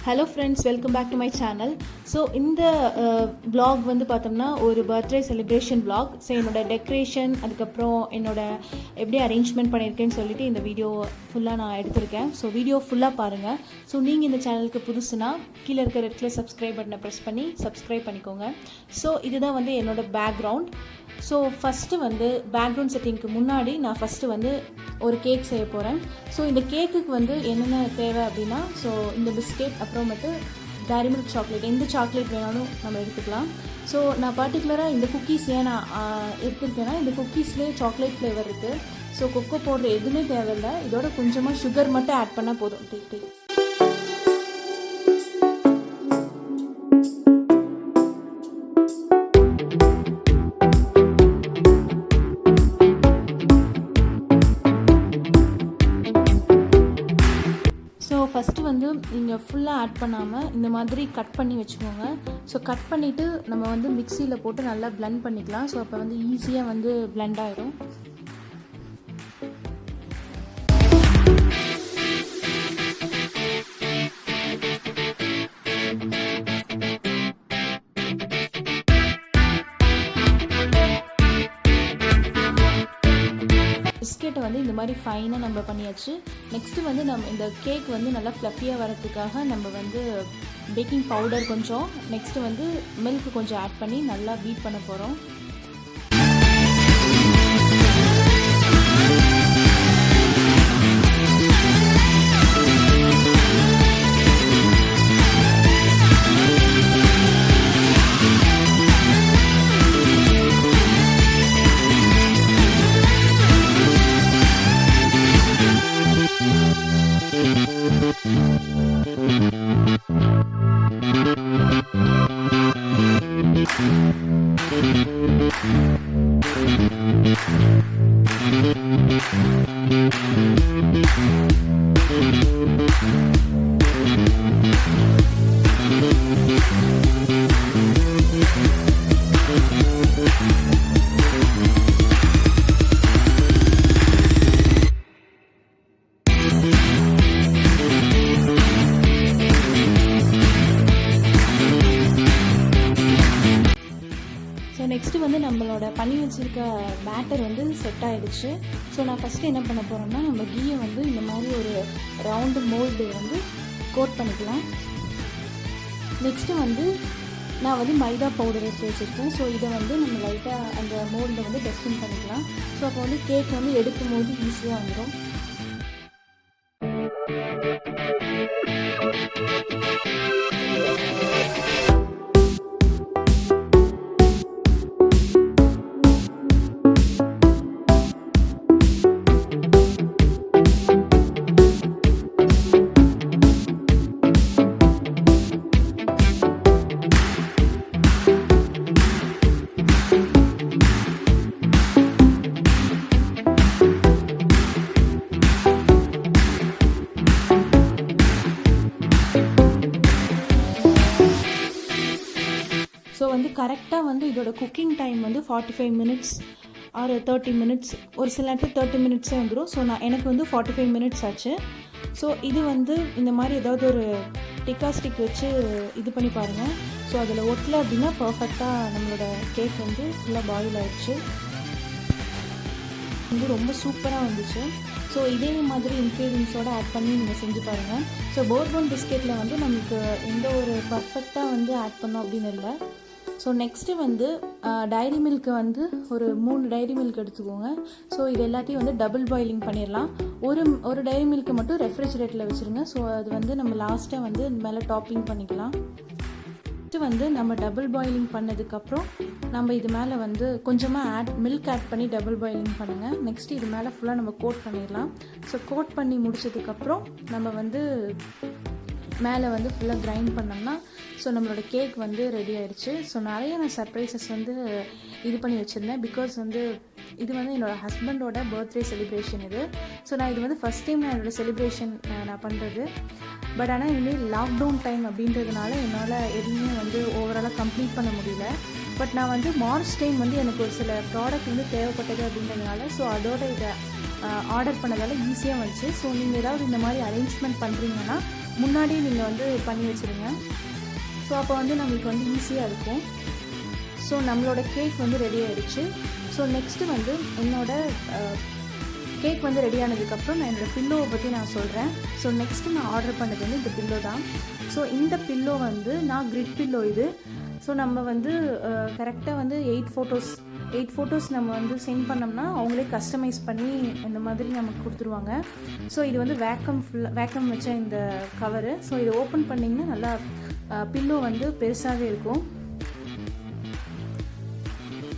Hello friends, welcome back to my channel. So இந்த vlog வந்து பார்த்தோம்னா ஒரு பர்த்டே செலிப்ரேஷன் vlog. ஸோ என்னோட டெக்கரேஷன், அதுக்கப்புறம் என்னோட எப்படி அரேஞ்ச்மெண்ட் பண்ணியிருக்கேன்னு சொல்லிட்டு இந்த வீடியோ ஃபுல்லாக நான் எடுத்திருக்கேன். ஸோ வீடியோ ஃபுல்லாக பாருங்கள். ஸோ நீங்கள் இந்த சேனலுக்கு புதுசுனா கீழே இருக்க ரெட் கலர் சப்ஸ்கிரைப் பட்டனை ப்ரெஸ் பண்ணி சப்ஸ்கிரைப் பண்ணிக்கோங்க. ஸோ இதுதான் வந்து என்னோட பேக்ரவுண்ட். ஸோ ஃபஸ்ட்டு வந்து பேக்ரவுண்ட் செட்டிங்க்கு முன்னாடி நான் ஃபஸ்ட்டு வந்து ஒரு கேக் செய்ய போகிறேன். ஸோ இந்த கேக்குக்கு வந்து என்னென்ன தேவை அப்படின்னா, ஸோ இந்த பிஸ்கெட், அப்புறமேட்டு டைரி மில்க் சாக்லேட், எந்த சாக்லேட் வேணாலும் நம்ம எடுத்துக்கலாம். ஸோ நான் பர்டிகுலராக இந்த குக்கீஸ் ஏன் நான் எடுத்துருக்கேன்னா, இந்த குக்கீஸ்லேயே சாக்லேட் ஃப்ளேவர் இருக்குது. ஸோ கொக்கோ பவுடர் எதுவுமே தேவையில்லை, இதோட கொஞ்சமாக சுகர் மட்டும் ஆட் பண்ணால் போதும். டீ ஃபஸ்ட்டு வந்து நீங்கள் ஃபுல்லாக ஆட் பண்ணாமல் இந்த மாதிரி கட் பண்ணி வச்சுக்கோங்க. ஸோ கட் பண்ணிவிட்டு நம்ம வந்து மிக்சியில் போட்டு நல்லா பிளெண்ட் பண்ணிக்கலாம். ஸோ அப்போ வந்து ஈஸியாக வந்து பிளெண்ட் ஆகிடும். பிஸ்கெட்டை வந்து இந்த மாதிரி ஃபைனாக நம்ம பண்ணியாச்சு. நெக்ஸ்ட்டு வந்து நம்ம இந்த கேக் வந்து நல்லா ஃப்ளஃபியாக வரதுக்காக நம்ம வந்து பேக்கிங் பவுடர் கொஞ்சம், நெக்ஸ்ட்டு வந்து மில்க் கொஞ்சம் ஆட் பண்ணி நல்லா பீட் பண்ண போகிறோம். நெக்ஸ்ட்டு வந்து நம்மளோட பண்ணி வச்சுருக்க பேட்டர் வந்து செட் ஆகிடுச்சு. ஸோ நான் ஃபஸ்ட்டு என்ன பண்ண போகிறேன்னா, நம்ம கீயை வந்து இந்த மாதிரி ஒரு ரவுண்டு மோல்டு வந்து கோட் பண்ணிக்கலாம். நெக்ஸ்ட்டு வந்து நான் வந்து மைதா பவுடர் எடுத்து வச்சுருக்கேன். ஸோ இதை வந்து நம்ம லைட்டாக அந்த மோல்டில் வந்து டஸ்டிங் பண்ணிக்கலாம். ஸோ அப்போ வந்து கேக் வந்து எடுக்கும் போது ஈஸியாக வந்துடும். ஸோ வந்து கரெக்டாக வந்து இதோட குக்கிங் டைம் வந்து 45 மினிட்ஸ் ஆர் 30 மினிட்ஸ், ஒரு சில நேரத்தில் 30 மினிட்ஸே வந்துடும். ஸோ எனக்கு வந்து 45 மினிட்ஸ் ஆச்சு. ஸோ இது வந்து இந்த மாதிரி ஏதாவது ஒரு டிக்கா ஸ்டிக் வச்சு இது பண்ணி பாருங்கள். ஸோ அதில் ஒட்டலை அப்படின்னா பர்ஃபெக்டாக நம்மளோட கேக் வந்து ஃபுல்லாக பாயில் ஆகிடுச்சு. வந்து ரொம்ப சூப்பராக வந்துச்சு. ஸோ இதே மாதிரி இன்க்ரீடியன்ஸோடு ஆட் பண்ணி நீங்கள் செஞ்சு பாருங்கள். ஸோ போர்பன் பிஸ்கெட்டில் வந்து நமக்கு எந்த ஒரு பர்ஃபெக்டாக வந்து ஆட் பண்ணோம் அப்படின்னு இல்லை. ஸோ நெக்ஸ்ட்டு வந்து டைரி மில்க்கு வந்து ஒரு 3 டைரி மில்க் எடுத்துக்கோங்க. ஸோ இது எல்லாத்தையும் வந்து டபுள் பாயிலிங் பண்ணிடலாம். ஒரு டைரி மில்க்கு மட்டும் ரெஃப்ரிஜரேட்டரில் வச்சுருங்க. ஸோ அது வந்து நம்ம லாஸ்ட்டாக வந்து மேலே டாப்பிங் பண்ணிக்கலாம். நெக்ஸ்ட்டு வந்து நம்ம டபுள் பாயிலிங் பண்ணதுக்கப்புறம் நம்ம இது மேலே வந்து கொஞ்சமாக மில்க் ஆட் பண்ணி டபுள் பாயிலிங் பண்ணுங்கள். நெக்ஸ்ட்டு இது மேலே ஃபுல்லாக நம்ம கோட் பண்ணிடலாம். ஸோ கோட் பண்ணி முடிச்சதுக்கப்புறம் நம்ம வந்து மேலே வந்து ஃபுல்லாக கிரைண்ட் பண்ணோம்னா ஸோ நம்மளோட கேக் வந்து ரெடி ஆயிடுச்சு. ஸோ நிறைய நான் சர்ப்ரைசஸ் வந்து இது பண்ணி வச்சுருந்தேன். பிகாஸ் வந்து இது வந்து என்னோடய ஹஸ்பண்டோட பர்த்டே செலிப்ரேஷன் இது. ஸோ நான் இது வந்து ஃபஸ்ட் டைம் நான் என்னோடய செலிப்ரேஷன் நான் பண்ணுறது. பட் ஆனால் இனிமேல் லாக்டவுன் டைம் அப்படின்றதுனால என்னால் எதுவுமே வந்து ஓவராலாக கம்ப்ளீட் பண்ண முடியல. பட் நான் வந்து மார்ச் டைம் வந்து எனக்கு ஒரு சில ப்ராடக்ட் வந்து தேவைப்பட்டது அப்படின்றதுனால ஸோ அதோட இதை ஆர்டர் பண்ணதால் ஈஸியாக வந்துச்சு. ஸோ நீங்கள் ஏதாவது இந்த மாதிரி அரேஞ்ச்மெண்ட் பண்ணுறீங்கன்னா முன்னாடியே நீங்கள் வந்து பண்ணி வச்சுருங்க. ஸோ அப்போ வந்து நம்மளுக்கு வந்து ஈஸியாக இருக்கும். ஸோ நம்மளோட கேக் வந்து ரெடி ஆகிடுச்சு. ஸோ நெக்ஸ்ட்டு வந்து என்னோடய கேக் வந்து ரெடி ஆனதுக்கப்புறம் நான் என்னோடய பில்லோவை பற்றி நான் சொல்கிறேன். ஸோ நெக்ஸ்ட்டு நான் ஆர்டர் பண்ணது வந்து இந்த பில்லோ தான். ஸோ இந்த பில்லோ வந்து நான் கிரிட் பில்லோ இது. ஸோ நம்ம வந்து கரெக்டாக வந்து 8 ஃபோட்டோஸ் நம்ம வந்து சென்ட் பண்ணோம்னா அவங்களே கஸ்டமைஸ் பண்ணி இந்த மாதிரி நமக்கு கொடுத்துருவாங்க. ஸோ இது வந்து வேக்கம் வச்ச இந்த கவரு. ஸோ இதை ஓப்பன் பண்ணிங்கன்னா நல்லா பில்லோ வந்து பெருசாகவே இருக்கும்.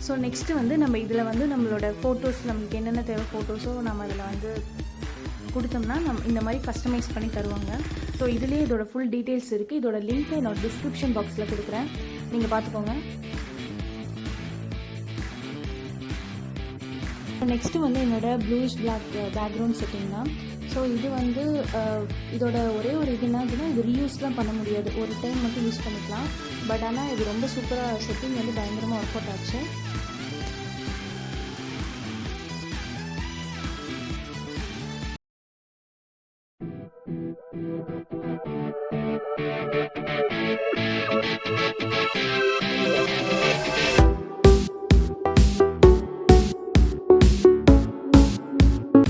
ஸோ நெக்ஸ்ட்டு வந்து நம்ம இதில் வந்து நம்மளோட ஃபோட்டோஸ் நமக்கு என்னென்ன தேவை ஃபோட்டோஸோ நம்ம இதில் வந்து கொடுத்தோம்னா இந்த மாதிரி கஸ்டமைஸ் பண்ணி தருவாங்க. ஸோ இதுலேயே இதோட ஃபுல் டீட்டெயில்ஸ் இருக்குது. இதோட லிங்க்கை என்னோட டிஸ்கிரிப்ஷன் பாக்ஸில் கொடுக்குறேன், நீங்கள் பார்த்துக்கோங்க. நெக்ஸ்ட்டு வந்து என்னோடய ப்ளூயிஷ் பிளாக் பேக்ரவுண்ட் செட்டிங் தான். ஸோ இது வந்து இதோட ஒரே ஒரு இதுனா இது ரீயூஸ்லாம் பண்ண முடியாது, ஒரு டைம் மட்டும் யூஸ் பண்ணிக்கலாம். பட் ஆனால் இது ரொம்ப சூப்பராக செட்டிங் வந்து பயங்கரமாக ஒர்க் அவுட் ஆச்சு.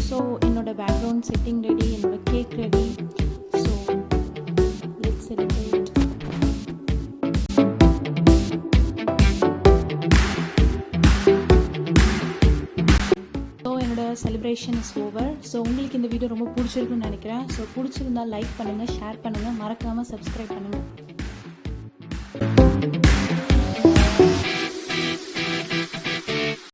ஸோ என்னோடய பேக்ரவுண்ட் செட்டிங் ரெடி, என்னோடய cake ready. So let's celebrate. So என்னோடய செலிப்ரேஷன் இஸ் ஓவர். ஸோ உங்களுக்கு இந்த வீடியோ ரொம்ப பிடிச்சிருக்குன்னு நினைக்கிறேன். ஸோ பிடிச்சிருந்தால் லைக் பண்ணுங்கள், ஷேர் பண்ணுங்கள், மறக்காமல் சப்ஸ்கிரைப் பண்ணுங்கள்.